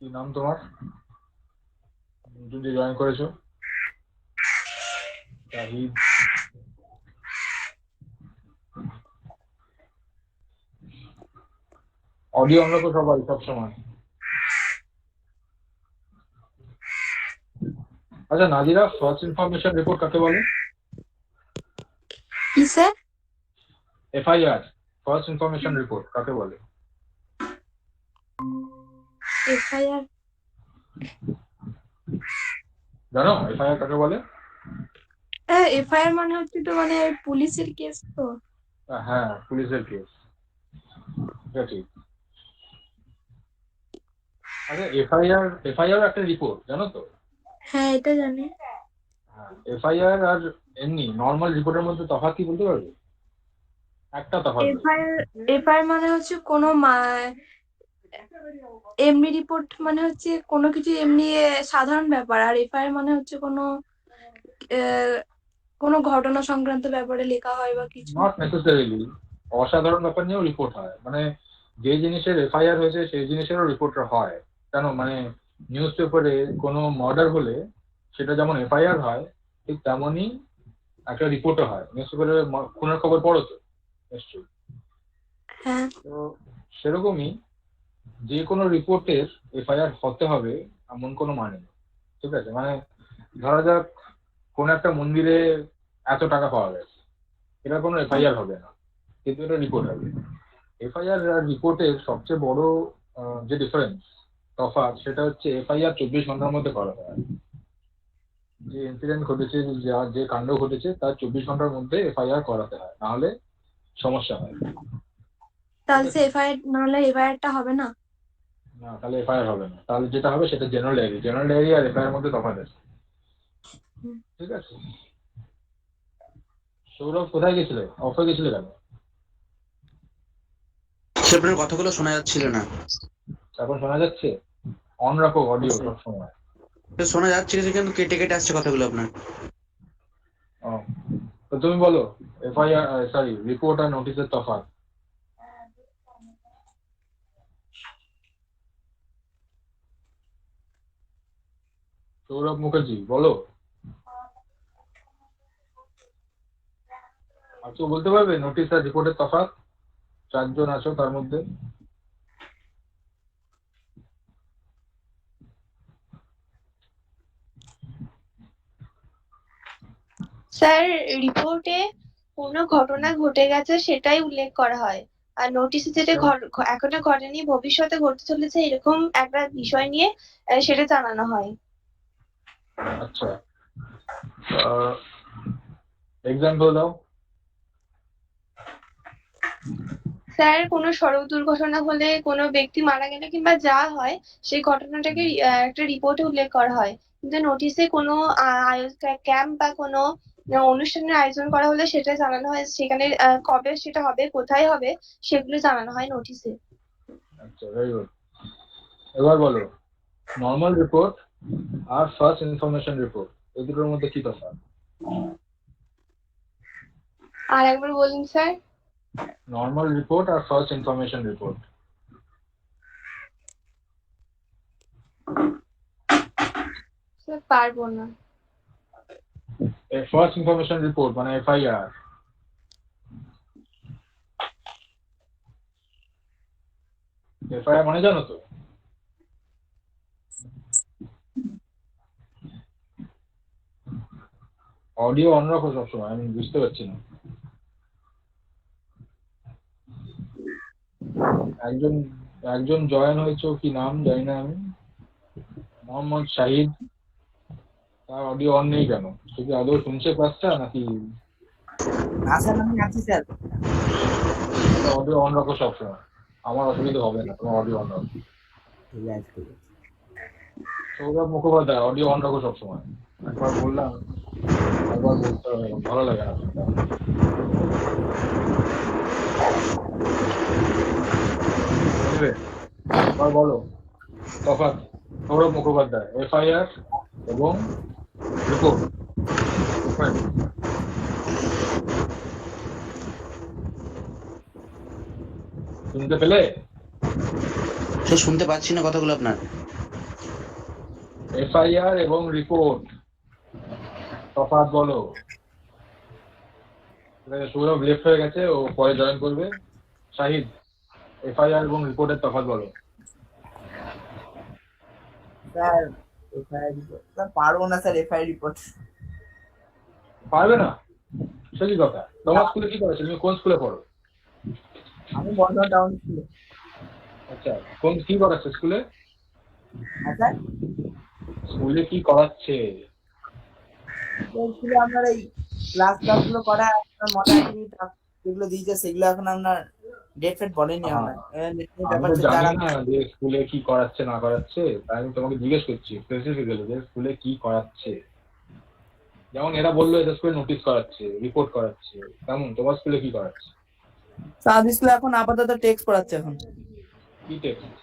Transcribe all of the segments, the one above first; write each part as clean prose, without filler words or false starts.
কি নাম তোমার? নতুন যে জয়েন করেছো? শাহিদ। অডিও অন রাখো সবাই সবসময়। আচ্ছা নাজিরা, ফার্স্ট ইনফরমেশন রিপোর্ট কাকে বলে? কি sir? FIR, first information report কাকে বলে? এফআইআর? জানো এফআইআর কাকে বলে? এফআইআর মানে হচ্ছে তো মানে পুলিশের কেস তো। হ্যাঁ, পুলিশের কেস, এটা ঠিক। আচ্ছা এফআইআর, এফআইআর একটা রিপোর্ট জানো তো? হ্যাঁ, এটা জানি। হ্যাঁ, এফআইআর আর এমনি নর্মাল রিপোর্টের মধ্যে তফাৎ কি বলতে পারবে? একটা তফাৎ বলো। এফআইআর এফআইআর মানে হচ্ছে কোনো এমনি রিপোর্ট মানে হচ্ছে কোনো কিছু এমনি সাধারণ ব্যাপার, আর এফআইআর মানে হচ্ছে কোনো আহ, কোনো ঘটনা সংক্রান্ত ব্যাপারে লেখা হয় বা কিছু। নট নেসেসারিলি, অসাধারণ ব্যাপার নিয়েও রিপোর্ট হয়, মানে যে জিনিসের এফআইআর হয়েছে সেই জিনিসেরও রিপোর্ট হয়। কেন, মানে নিউজ পেপারে কোনো মার্ডার হলে সেটা যেমন এফআইআর হয়, ঠিক তেমনই একটা রিপোর্টও হয়। নিউজ পেপারে খুনের খবর পড়ো তো নিশ্চয়ই। হ্যাঁ। তো সেরকমই যে কোনো রিপোর্টের এফআইআর হতে হবে এমন কোনো মানে নেই। ঠিক আছে, মানে ধরা যাক কোন একটা মন্দিরে এত টাকা পাওয়া গেছে, এটা কোনো এফআইআর হবে না, কিন্তু এটা রিপোর্ট হবে। এফআইআর আর রিপোর্টের সবচেয়ে বড় যে ডিফারেন্স, তফাৎ, সেটা হচ্ছে এফআইআর 24 ঘন্টার মধ্যে করা হয়। যে ইনসিডেন্ট ঘটেছে, যে কাণ্ড ঘটেছে তার 24 ঘন্টার মধ্যে এফআইআর করাতে হয়, নাহলে সমস্যা হয়। ঠিক তাহলে সে আছে, এফআইআর নাহলে এফআইআরটা হবে না। না তাহলে এফআইআর হবে না, তাহলে যেটা হবে সেটা জেনারেল ডায়েরি। জেনারেল ডায়েরি আর এফআইআর মধ্যে তফাৎ আছে। হুম। ঠিক আছে। সৌরভ কোথায় গেছিলে, অফ হয়ে গেছিলে কেন? সে আপনার কথাগুলো শোনা যাচ্ছিল না। এখন শোনা যাচ্ছে? অন রাখো অডিও সবসময়। শোনা যাচ্ছে কিন্তু কেটে কেটে আসছে কথাগুলো আপনার। ও, তো তুমি বলো এফআইআর, সরি, রিপোর্ট আর নোটিশের তফাৎ। সৌরভ মুখার্জি বলো। আর কেউ বলতে পারবে নোটিশ আর রিপোর্টের তফাৎ? চারজন আছো তার মধ্যে। স্যার, রিপোর্টে কোনো ঘটনা ঘটে গেছে সেটাই উল্লেখ করা হয়, আর নোটিশে যেটা এখনো ঘটেনি ভবিষ্যতে ঘটতে চলেছে এরকম একটা বিষয় নিয়ে সেটা জানানো হয়। আচ্ছা, এক্সাম্পল দাও। স্যার, কোনো সড়ক দুর্ঘটনা হলে কোনো ব্যক্তি মারা গেলে কিংবা যা হয় সেই ঘটনাটাকে একটা রিপোর্টে উল্লেখ করা হয়, কিন্তু নোটিশে কোনো ক্যাম্প বা কোনো অনুষ্ঠানের আয়োজন করা হলে সেটা জানানো হয়, সেখানে কবে সেটা হবে, কোথায় হবে, সেগুলো জানানো হয় নোটিশে। আচ্ছা, ভেরি গুড। এবার বলো নর্মাল রিপোর্ট আর ফার্স্ট ইনফরমেশন রিপোর্ট, এই দুটোর মধ্যে কি তফাৎ? আর একবার বলুন স্যার। নর্মাল রিপোর্ট আর ফার্স্ট ইনফরমেশন রিপোর্ট। স্যার, পারবো না। ফার্স্ট ইনফরমেশন রিপোর্ট মানে এফআইআর। এফআইআর মানে জানো তো? অডিও অন রাখো সবসময়, আমি বুঝতে পারছি না। একজন একজন জয়েন হয়েছে, কি নাম জানি না আমি, মোহাম্মদ শাহিদ। তার অডিও অন নেই কেন? সে কি আদৌ শুনছে ক্লাসটা নাকি? না স্যার, আমি আছি স্যার। অডিও অন রাখো সবসময়, আমার অসুবিধা হবে না, তোমার অডিও অন রাখো। ঠিক আছে, ঠিক আছে। সৌরভ মুখোপাধ্যায়, অডিও অন রাখো সবসময়। একবার বললাম, একবার বলতে হবে না, ভালো লাগে না শুনতে আমার। বুঝলে? এবার বলো তফাৎ। সৌরভ মুখোপাধ্যায়, এফআইআর এবং রিপোর্ট। শুনতে পেলে? সে শুনতে পাচ্ছি না কথাগুলো আপনার। এফআইআর এবং রিপোর্ট তফাৎ বলো। ঠিক আছে, সৌরভ লেফট হয়ে গেছে, ও পরে জয়েন করবে। শাহিদ, এফআইআর এবং রিপোর্টের তফাৎ বলো। স্যার এফআইআর রিপোর্ট স্যার পারবো না স্যার এফআইআর রিপোর্ট। পারবে না? সে কি কথা? তোমার স্কুলে কি করেছে? তুমি কোন স্কুলে পড়ো? আমি বর্ধমান টাউন স্কুলে। আচ্ছা, কোন কি করাচ্ছে স্কুলে? হ্যাঁ স্যার, স্কুলে কি করাচ্ছে? স্কুলে আপনার এই ক্লাসগুলো করা আপনার মোটামুটি যেগুলো দিয়েছে সেগুলো এখন আপনার ডেট ফেট বলেনি আপনার আমি ব্যাপার তো হচ্ছে জানি যারা না যে স্কুলে কি করাচ্ছে না করাচ্ছে, তাই আমি তোমাকে জিজ্ঞেস করছি স্পেসিফিক্যালি যে স্কুলে কি করাচ্ছে। যেমন এরা বললো এটা স্কুলে নোটিশ করাচ্ছে, রিপোর্ট করাচ্ছে, তেমন তোমার স্কুলে কি করাচ্ছে? স্যার স্কুলে এখন আপাতত টেক্সট পড়াচ্ছে এখন। কি টেক্সট?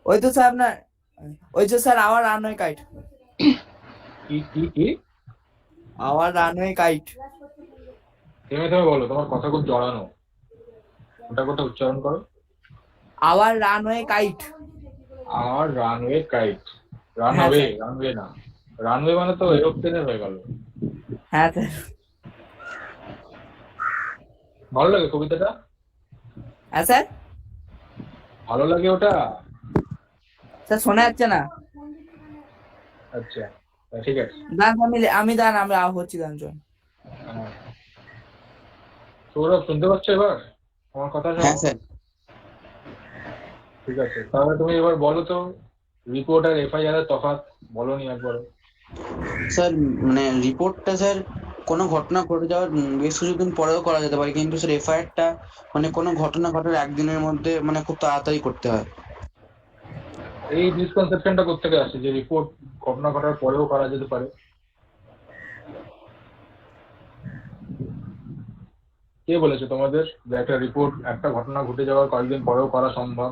ওই তো স্যার আপনার ওই যে স্যার আওয়ার রানওয়ে কাইট, কি কি কি? Our runway kite. থেমে থেমে বলো, তোমার কথা খুব জড়ানো, ওটা কোথা উচ্চারণ করো। Our runway kite. আর রানওয়ে কাইট, হ্যাঁ, রানওয়ে, স্যার। রানওয়ে না, রানওয়ে মানে তো এরোপ্লেনের হয়ে গেল। হ্যাঁ স্যার। ভালো লাগে কবিতাটা? হ্যাঁ স্যার। ভালো লাগে ওটা? স্যার শোনা যাচ্ছে না। আচ্ছা, ঠিক আছে। দান আমি দান আমি হচ্ছি দান চল। হ্যাঁ। সৌরভ শুনতে পাচ্ছ এবার আমার কথা? হ্যাঁ স্যার। ঠিক আছে, তাহলে তুমি এবার বলো তো রিপোর্ট আর এফআইআর এর তফাৎ বলো নি একবার। স্যার মানে রিপোর্টটা স্যার কোনো ঘটনা ঘটে যাওয়ার বেশ কিছুদিন পরেও করা যেতে পারে, কিন্তু স্যার এফআইআরটা মানে কোনো ঘটনা ঘটার একদিনের মধ্যে মানে খুব তাড়াতাড়ি করতে হয়। এই মিসকনসেপশনটা কোত্থেকে আসে যে রিপোর্ট ঘটনা ঘটার পরেও করা যেতে পারে? কে বলেছে তোমাদের যে একটা রিপোর্ট একটা ঘটনা ঘটে যাওয়ার কয়েকদিন পরেও করা সম্ভব?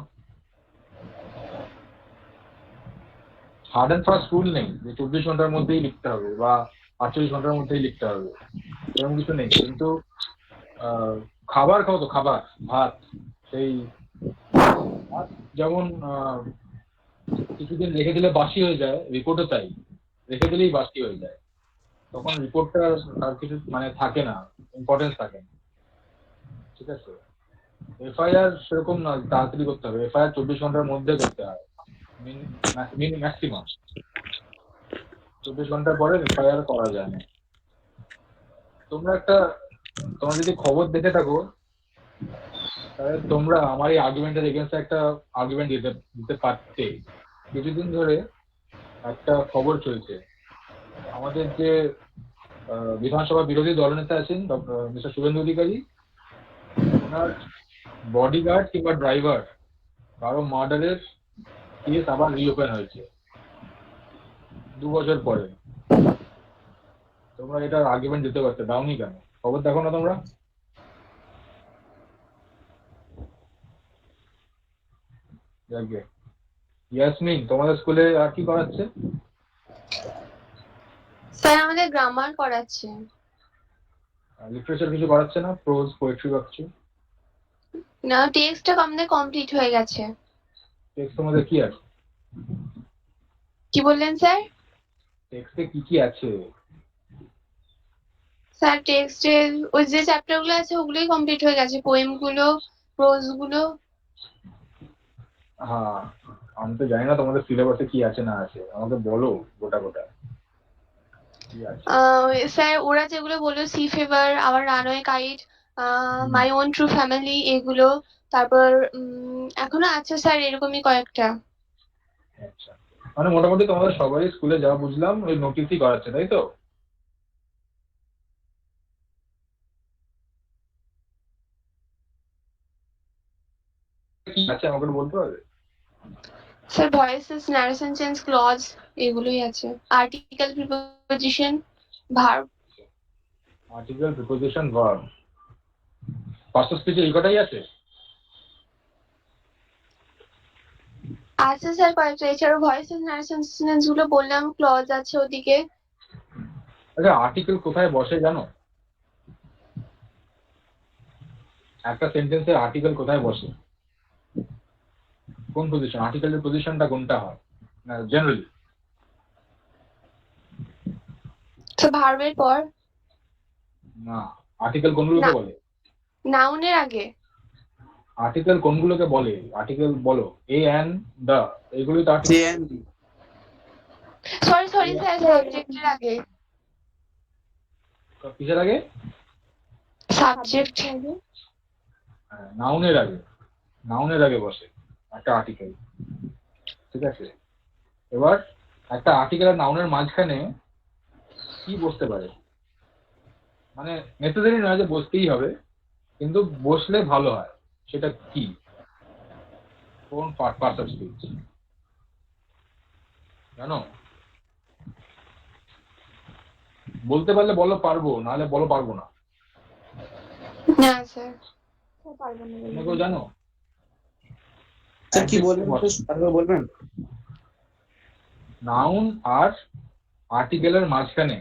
হার্ড অ্যান্ড ফাস্ট রুল নেই যে 24 ঘন্টার মধ্যেই লিখতে হবে বা 48 ঘন্টার মধ্যেই লিখতে হবে, এরকম কিছু নেই। কিন্তু খাবার খাও তো, খাবার ভাত, সেই ভাত যেমন কিছুদিন রেখে দিলে বাসি হয়ে যায়, রিপোর্টও তাই, রেখে দিলেই বাসি হয়ে যায়, তখন রিপোর্টটা আর কিছু মানে থাকে না, ইম্পর্টেন্স থাকে না। ঠিক আছে, এফআইআর সেরকম না তাড়াতাড়ি করতে হবে, এফআইআর 24 ঘন্টার মধ্যে করতে হয় ম্যাক্সিমাম। 24 ঘন্টার পরে এফআইআর করা যায় না। তোমরা যদি খবর দেখে থাকো তাহলে তোমরা আমার এই আর্গুমেন্টের এগেন্সটে একটা আর্গুমেন্ট দিতে পারতে। কিছুদিন ধরে একটা খবর চলছে, আমাদের যে বিধানসভা বিরোধী দলনেতা আছেন মিস্টার শুভেন্দু অধিকারী, ওনার বডিগার্ড কিংবা ড্রাইভার কারো মার্ডারের কেস আবার রিওপেন হয়েছে 2 বছর পরে। তোমরা এটার আর্গুমেন্ট দিতে পারতে, দাওনি কেন? খবর দেখো না তোমরা? যাকে ইয়াসমিন, তোমাদের স্কুলে আর কি করাচ্ছে? স্যার আমাদের গ্রামার করাচ্ছে। লিটারেচার কিছু করাচ্ছে না? প্রোজ, পোয়েট্রি বা কিছু? না, টেক্সটটা আমাদের কমপ্লিট হয়ে গেছে। টেক্সট তোমাদের কি আছে? কি বললেন স্যার? টেক্সটে কি কি আছে? স্যার টেক্সটে ওই যে চ্যাপ্টার গুলো আছে ওগুলোই কমপ্লিট হয়ে গেছে, পোয়েম গুলো, প্রোজ গুলো। হ্যাঁ, আমি তো জানি না তোমাদের সিলেবাসে কি আছে না আছে, আমাকে বলো গোটা গোটা কি আছে। স্যার ওরা যেগুলো বললো, sea fever, our runway kite, my own true family, এগুলো। তারপর এখনো আছে স্যার এরকমই কয়েকটা। আচ্ছা, মানে মোটামুটি তোমাদের সবারই স্কুলে যা বুঝলাম ওই নোটিশই করাচ্ছে, তাই তো? কি আছে আমাকে একটু বলতে পারবে? Sir voices, narration change, clause, এগুলোই আছে। Article, preposition, verb. Article, preposition, verb, first স্পিচে এই কটাই আছে? আছে স্যার কয়েকটা, এছাড়াও ভয়েসেস, ন্যারেশন চেঞ্জ গুলো বললাম, ক্লজ আছে ওদিকে। আচ্ছা, আর্টিকেল কোথায় বসে জানো? একটা সেন্টেন্সে আর্টিকেল কোথায় বসে? কোন পজিশন? আর্টিকেলের পজিশনটা কোনটা হয় না জেনারেলি? ভার্বের পর, না, আর্টিকেল কোনগুলোকে না। বলে? নাউনের আগে। আর্টিকেল কোনগুলোকে বলে? আর্টিকেল বলো। এ অ্যান্ড দ্য, এগুলোই তো সে article. and the। Sorry sir, সাবজেক্টের আগে। কিসের আগে? সাবজেক্ট। হ্যাঁ, নাউনের আগে। নাউনের আগে বসে একটা আর্টিকেল, ঠিক আছে? এবার একটা আর্টিকেল আর নাউনের মাঝখানে কি বসতে পারে? মানে নেসেসারি নয় যে বসতেই হবে, কিন্তু বসলে ভালো হয়। সেটা কি? কোন পার্ট অফ স্পিচ জানো? বলতে পারলে বলো পারবো, নাহলে বলো পারবো না। না স্যার। তোমরা কেউ জানো? স্যার কি বলবেন, একটু আরেকবার বলবেন? নাউন আর আর্টিকেলের মাঝখানে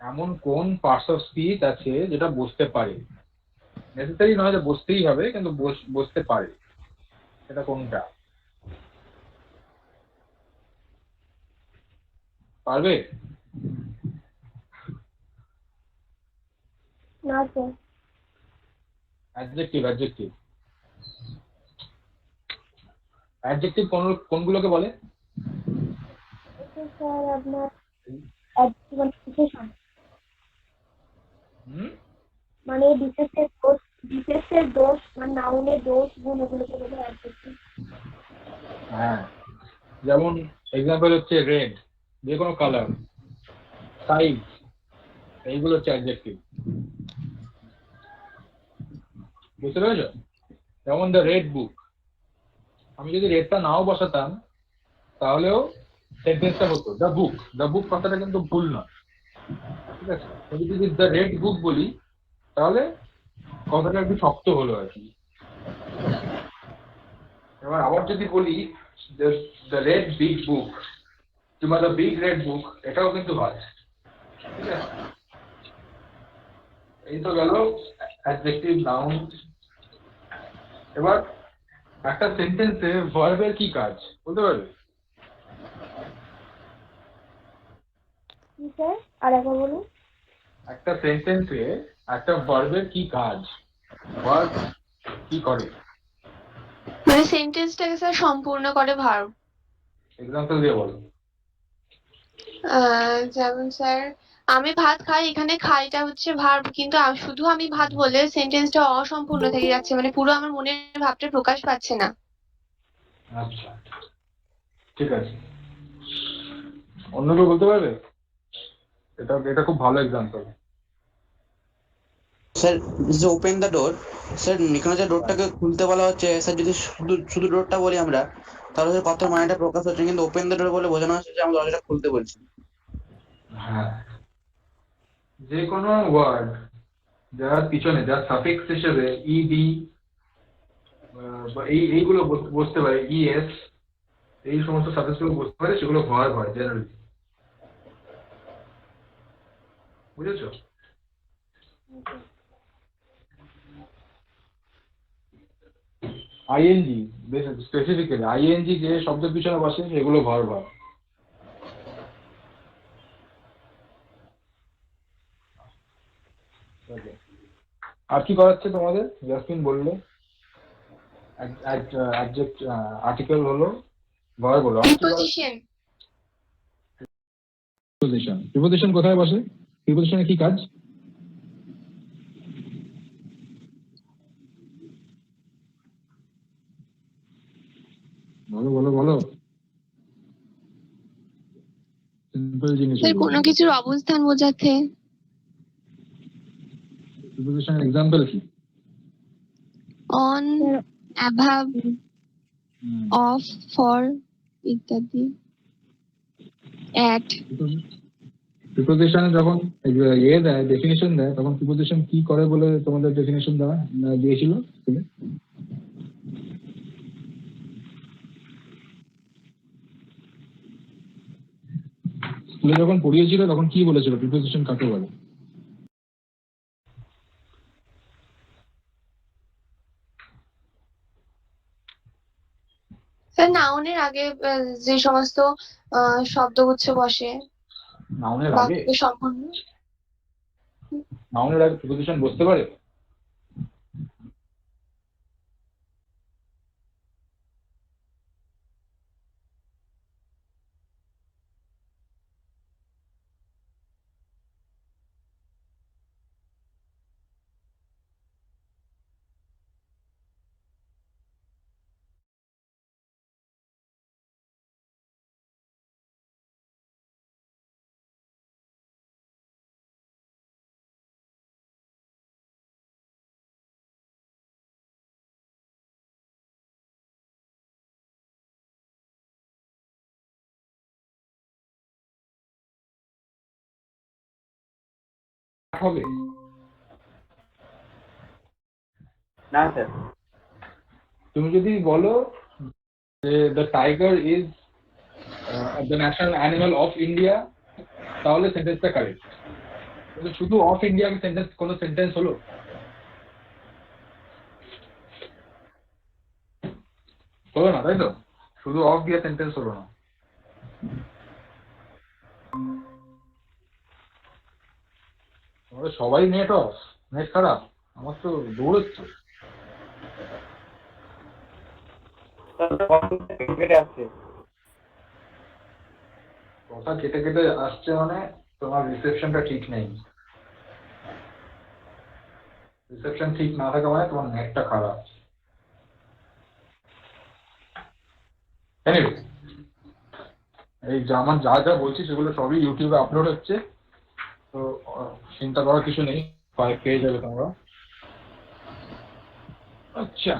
এমন কোন পার্টস অফ স্পিচ আছে যেটা বসতে পারে? নেসেসারি নয় যে বসতেই হবে, কিন্তু বসতে পারে। সেটা কোনটা? পারবে? না স্যার। অ্যাডজেক্টিভ। অ্যাডজেক্টিভ। অ্যাডজেক্টিভ কোনগুলোকে বলে? স্যার আপনার বিশেষণ, হুম? মানে বিশেষের দোষ মানে নাউনের দোষ গুণ এগুলোকে বলে অ্যাডজেক্টিভ। হ্যাঁ, যেমন এক্সাম্পল হচ্ছে রেড, যে কোনো কালার, সাইজ, এইগুলো হচ্ছে অ্যাডজেক্টিভ। বুঝতে পেরেছো? যেমন দ্য রেড বুক, আমি যদি রেডটা নাও বসাতাম তাহলেও সেন্টেন্সটা হতো দ্য বুক। দ্য বুক কথাটা কিন্তু ভুল নয়, ঠিক আছে? আমি যদি দ্য রেড বুক বলি তাহলে কথাটা একটু শক্ত হলো আর কি। এবার আবার যদি বলি দ্য রেড বিগ বুক কিংবা দ্য বিগ রেড বুক, এটাও কিন্তু হয়, ঠিক আছে? এই তো গেল অ্যাডজেক্টিভ, নাউন। এবার একটা সেন্টেন্সে ভার্বের কি কাজ বলতে পারবে? কি স্যার আর একবার বলুন। একটা সেন্টেন্সে একটা ভার্বের কি কাজ? ভার্ব কি করে? মানে সেন্টেন্সটাকে স্যার সম্পূর্ণ করে ভার্ব। এক্সাম্পল দিয়ে বলো। যেমন স্যার, আমি ভাত খাই, এখানে খাইটা হচ্ছে ভার্ব, কিন্তু শুধু আমি ভাত বলে সেন্টেন্সটা অসম্পূর্ণ থেকে যাচ্ছে, মানে পুরো আমার মনের ভাবটা প্রকাশ পাচ্ছে না। আচ্ছা, ঠিক আছে। অন্য কেউ বলতে পারবে? এটা খুব ভালো এক্সাম্পল। স্যার যে ওপেন দ্য ডোর, স্যার এখানে যে ডোরটাকে খুলতে বলা হচ্ছে, স্যার যদি শুধু শুধু ডোরটা বলি আমরা, তাহলে স্যার কথার মানেটা প্রকাশ হচ্ছে, কিন্তু ওপেন দ্য ডোর বলে বোঝানো হচ্ছে যে আমরা দরজাটা খুলতে বলছি। হ্যাঁ, যে কোনো ওয়ার্ড যার পিছনে যার সাফিক্স হিসেবে ইডি বা এইগুলো বসতে পারে, ইএস, এই সমস্ত সাফিক্স গুলো বসতে পারে, সেগুলো ভার্ব হয় জেনারেলি। বুঝেছো? আইএনজি, স্পেসিফিক্যালি আইএনজি যে শব্দের পিছনে বসে সেগুলো ভার্ব হয়। Okay. আর কি করাচ্ছে তোমাদের? জাসমিন বললে আর্টিকেল হলো, ভার্ব হলো, আর কি করাচ্ছে? প্রিপোজিশন। প্রিপোজিশন। প্রিপোজিশন কোথায় বসে? প্রিপোজিশনের কি কাজ? বলো বলো বলো। সিম্পল জিনিস। স্যার কোনো কিছুর অবস্থান বোঝাতে। প্রিপোজিশনের এক্সাম্পল কি? অন, অ্যাভাব, অফ, ফর ইত্যাদি। অ্যাট। প্রিপোজিশন যখন দেয়, ডেফিনিশন দেয়, তখন প্রিপোজিশন কি করে বলে তোমাদের ডেফিনিশন দিয়েছিল স্কুলে? স্কুলে যখন পড়িয়েছিল তখন কি বলেছিল প্রিপোজিশন কাকে বলে? স্যার নাউনের আগে যে সমস্ত শব্দগুচ্ছ বসে। নাউনের আগে বাক্য সম্পূর্ণ। নাউনের আগে প্রিপোজিশন বসতে পারে? হবে না স্যার। তুমি যদি বলো যে the tiger is the national animal of India, তাহলে সেন্টেন্সটা কারেক্ট। কিন্তু শুধু অফ ইন্ডিয়া কি সেন্টেন্স, কোনো সেন্টেন্স হলো? হলো না, তাই তো? শুধু অফ দিয়ে সেন্টেন্স হলো না। তোমাদের সবাই নেট অফ, নেট খারাপ, আমার তো দৌড়চ্ছে। কেটে আসছে। কথা কেটে কেটে আসছে মানে তোমার রিসেপশনটা ঠিক নেই। রিসেপশন ঠিক না থাকা মানে তোমার নেটটা খারাপ। Anyway, এই যে আমার যা যা বলছি সেগুলো সবই ইউটিউবে আপলোড হচ্ছে, তো চিন্তা করার কিছু নেই, পেয়ে যাবে তোমরা। আচ্ছা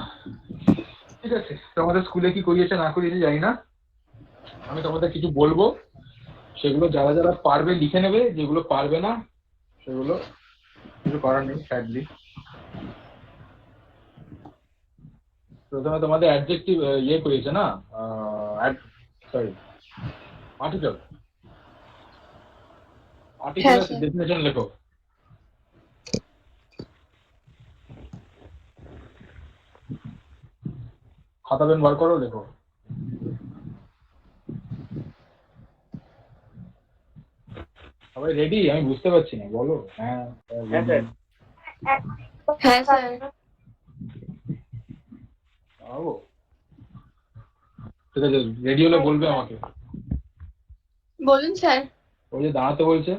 ঠিক আছে, তোমাদের স্কুলে কি করিয়েছে না করিয়েছে জানি না, আমি তোমাদের কিছু বলবো, সেগুলো যারা যারা পারবে লিখে নেবে, যেগুলো পারবে না সেগুলো কিছু করার নেই স্যাডলি। প্রথমে তোমাদের অ্যাডজেক্টিভ ইয়ে করিয়েছে না, সরি আর্টিকেল, হ্যাঁ আর্টিকেলের স্যার। ডেফিনেশন লেখো। খাতা পেন বার করো, লেখো। সবাই রেডি? আমি বুঝতে পারছি না, বলো। হ্যাঁ হ্যাঁ স্যার। হ্যাঁ স্যার। পাবো? ঠিক আছে, রেডি হলে বলবে আমাকে। বলুন স্যার। ওই যে দাঁড়াতে বলছে।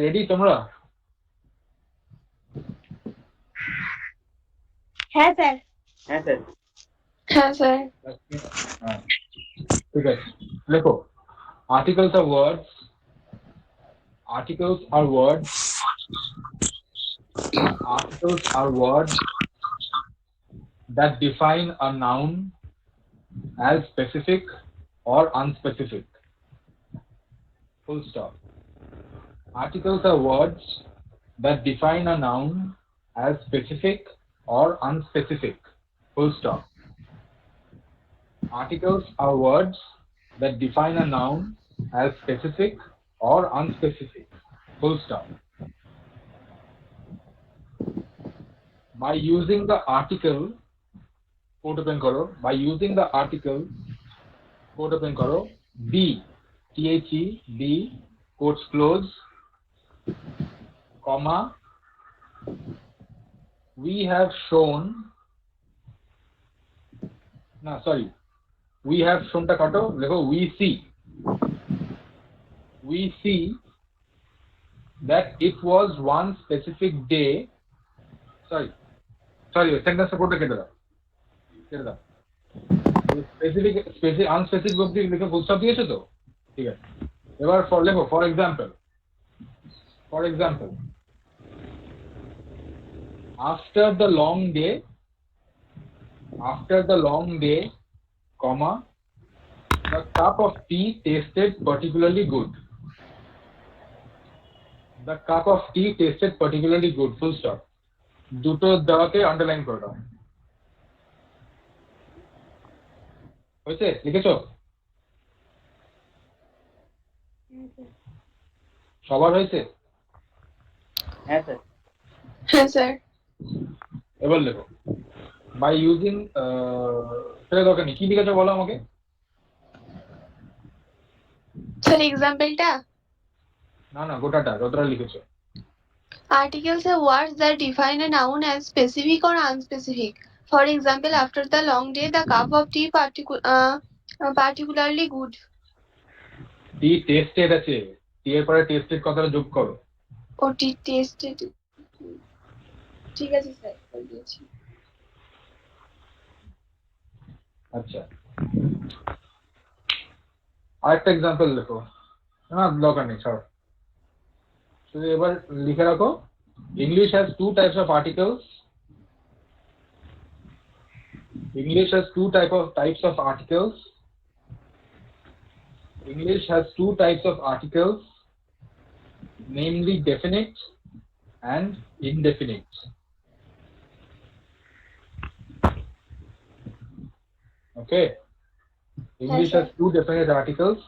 রেডি তোমরা? হ্যাঁ স্যার। হ্যাঁ স্যার। হ্যাঁ স্যার। হ্যাঁ ঠিক আছে, লেখো। Articles are words. Articles are words. Articles are words that define a noun as specific or unspecific. Full stop. Articles are words that define a noun as specific or unspecific. Full stop. Articles are words that define a noun as specific or unspecific. Full stop. By using the article, quote open karo, by using the article, quote open karo, the, the, the, quotes close, comma, we have shown, no sorry, we have shown ta kato, lekho we see that it was one specific day, sorry sentence ta quote kete দাও specific unspecific অবধি লিখে full stop দিয়েছো তো? ঠিক আছে, এবার লেখো for example, after the long day, comma, the cup of tea tasted particularly good. The cup of tea tasted particularly good. Full stop. দুটো দেওয়াকে আন্ডারলাইন করে দাও। হয়েছে? লিখেছো? সবার হয়েছে? হ্যাঁ স্যার। হ্যাঁ স্যার। এবার লেখো বাই ইউজিং সেটা দরকার নেই, কি লিখেছো বলো আমাকে। স্যার এক্সাম্পলটা, না গোটাটা যতটা লিখেছো। articles are words that define a noun as specific or unspecific. For example, after the long day, the cup of tea particularly good. Tea tested আছে, টি এর পরে টেস্টেড কথাটা যোগ করো। ও টি টেস্টেড। ঠিক আছে স্যার, করে দিয়েছি। আচ্ছা আরেকটা এক্সাম্পল লেখো। না দরকার নেই, ছাড়ো। শুধু এবার লিখে রাখো English has to types of articles. English has two types of articles. English has two types of articles, namely definite and indefinite. Okay. English sir. has two definite articles,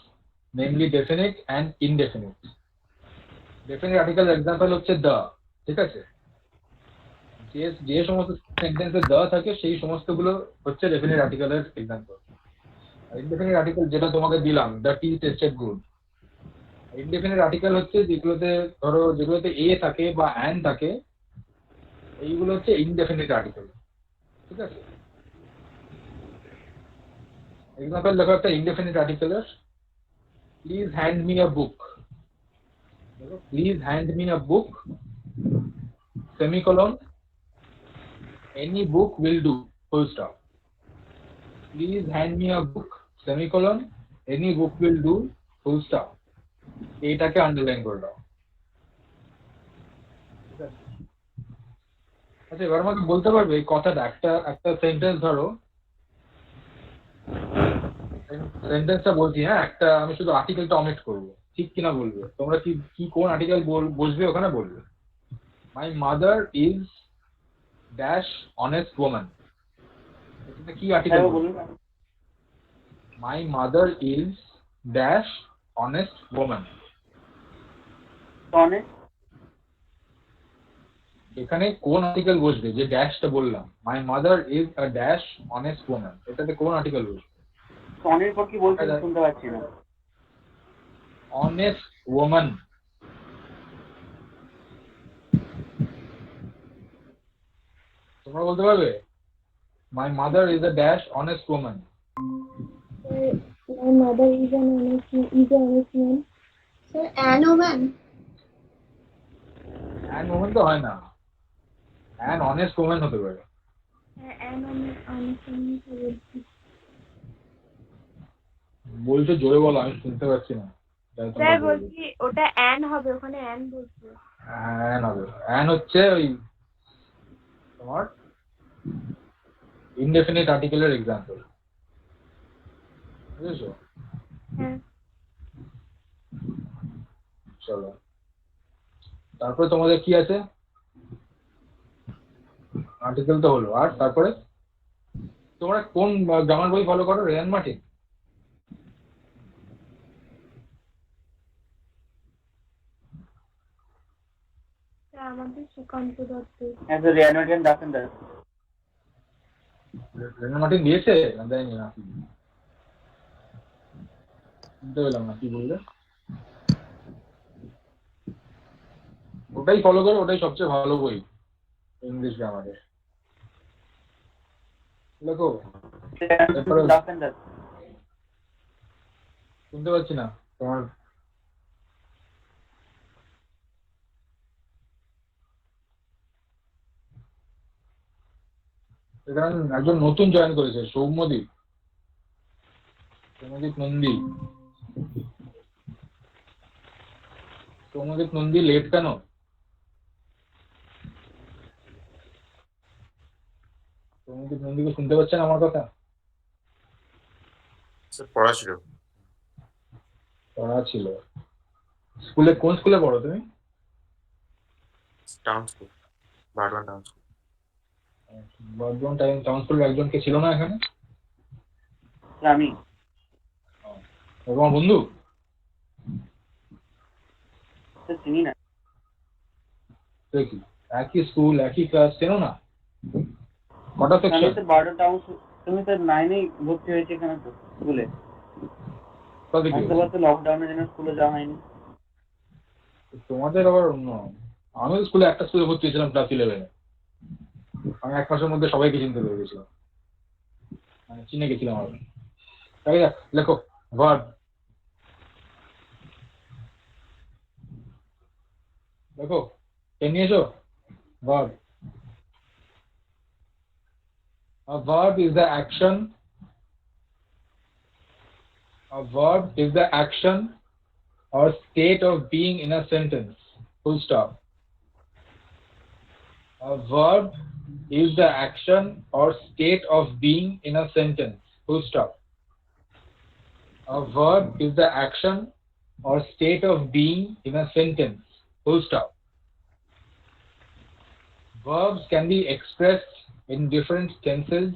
namely definite and indefinite. Definite article example হচ্ছে the, ঠিক আছে? যে সমস্ত সেন্টেন্সে the থাকে সেই সমস্তগুলো হচ্ছে definite article এর এক্সাম্পল। ইনডেফিনিট আর্টিকেল যেটা তোমাকে দিলাম, the tea tested good. Indefinite article হচ্ছে যেগুলোতে ধরো যেগুলোতে এ থাকে বা অ্যান থাকে, এইগুলো হচ্ছে ইনডেফিনিট আর্টিকেল, ঠিক আছে? এক্সাম্পল দেখো একটা ইনডেফিনিট আর্টিকেলের, please hand me a book. Please hand me a book semicolon any book will do full stop. Please hand me a book semicolon any book will do full stop. এইটাকে underline করে দাও। আচ্ছা এবার আমাকে বলতে পারবে এই কথাটা, একটা সেন্টেন্স ধরো, সেন্টেন্সটা বলছি, হ্যাঁ একটা আমি শুধু আর্টিকেলটা অমিট করবো, ঠিক কিনা বলবে তোমরা। কি কোন আর্টিকেল বসবে ওখানে বলবে। My mother is dash honest woman, এটা কি article? My mother is dash honest woman. এখানে কোন আর্টিকেল বসবে? যে ড্যাশটা বললাম, my mother is a dash honest woman, এটাতে কোন আর্টিকেল বসবে? অনেক পর কি বলতে শুনতে পাচ্ছি না। Honest woman. তোমরা বলতে পারবে my mother is a dash honest woman. My mother is an honest man. Sir an woman. An woman তো হয় না, অ্যান অনেস্ট ওম্যান হতে পারে। An honest man হবে। বলছো জোরে বলো, আমি শুনতে পাচ্ছি না। স্যার বলছি ওটা অ্যান হবে, ওখানে অ্যান বলছে। অ্যান হবে, অ্যান হচ্ছে ওই তোমার ইনডেফিনিট আর্টিকেলের এক্সাম্পল, বুঝেছো? হ্যাঁ। চলো তারপরে তোমাদের কি আছে? আর্টিকেল তো হলো, আর তারপরে তোমরা কোন গ্রামার বই ফলো করো? Wren Martin? আমাদের সুকান্ত দত্ত। হ্যাঁ স্যার, রিয়ান মার্টিন দাসেন দাস। রেয়ান মার্টিন দিয়েছে না দেয়নি? না শুনতে পেলাম না, কি বললে? ওটাই ফলো করো, ওটাই সবচেয়ে ভালো বই ইংলিশ গ্রামারের। দেখো দাসেন দাস। শুনতে পাচ্ছি না তোমার। এখানে একজন নতুন জয়েন করেছে, সৌম্যদীপ নন্দী। সৌম্যদীপ নন্দী লেট কেন? সৌম্যদীপ নন্দীকে শুনতে পাচ্ছেন আমার কথা? পড়া ছিল। পড়া ছিল। স্কুলে কোন স্কুলে পড়ো তুমি? টাউন স্কুল, বারবার টাউন স্কুল। বর্ধমান টাউন স্কুলের একজনকে ছিল না এখানে? আমি। তোমার বন্ধু? স্যার চিনি না। তো কি একই স্কুল একই ক্লাস চেনো না? কটা আমি সেকশন? তো বারোটা টাউন, তুমি তো 9-এ ভর্তি হয়েছে এখানে তো স্কুলে। কবে কি আমি তো বলতে লকডাউনের জন্য স্কুলে যাওয়া হয়নি। তোমাদের আবার অন্য। আমি স্কুলে একটা স্কুলে ভর্তি হয়েছিলাম ক্লাস 11-এ। আমি 1 মাসের মধ্যে সবাইকে চিনতে পেরে গেছিলাম, মানে চিনে গেছিলাম আমি। তাই না? লেখো ভার্ব। দেখো কে নিয়েছো? Verb. A verb is the action. A verb is the action or state of being in a sentence. Full stop. A verb is the action or state of being in a sentence. Full stop. A verb is the action or state of being in a sentence. Full stop. Verbs can be expressed in different tenses,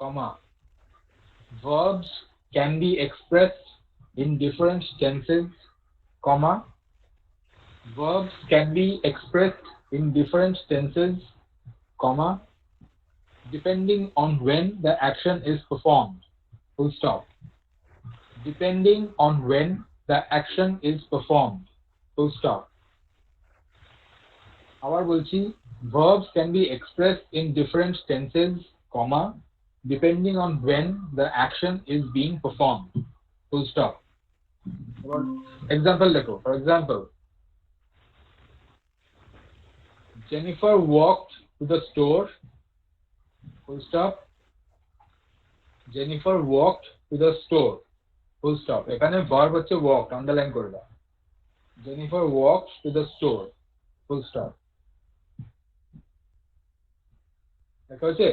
comma. Verbs can be expressed in different tenses, comma. Verbs can be expressed in different tenses, comma, depending on when the action is performed. Full stop. Depending on when the action is performed. Full stop. আবার বলছি, verbs can be expressed in different tenses, comma, depending on when the action is being performed. Full stop. Example দেখো. For example, Jennifer walked to the store. Full stop. Jennifer walked to the store. Full stop. এখানে verb হচ্ছে walked, underline করে দাও. Jennifer walked to the store. Full stop. দেখা হচ্ছে?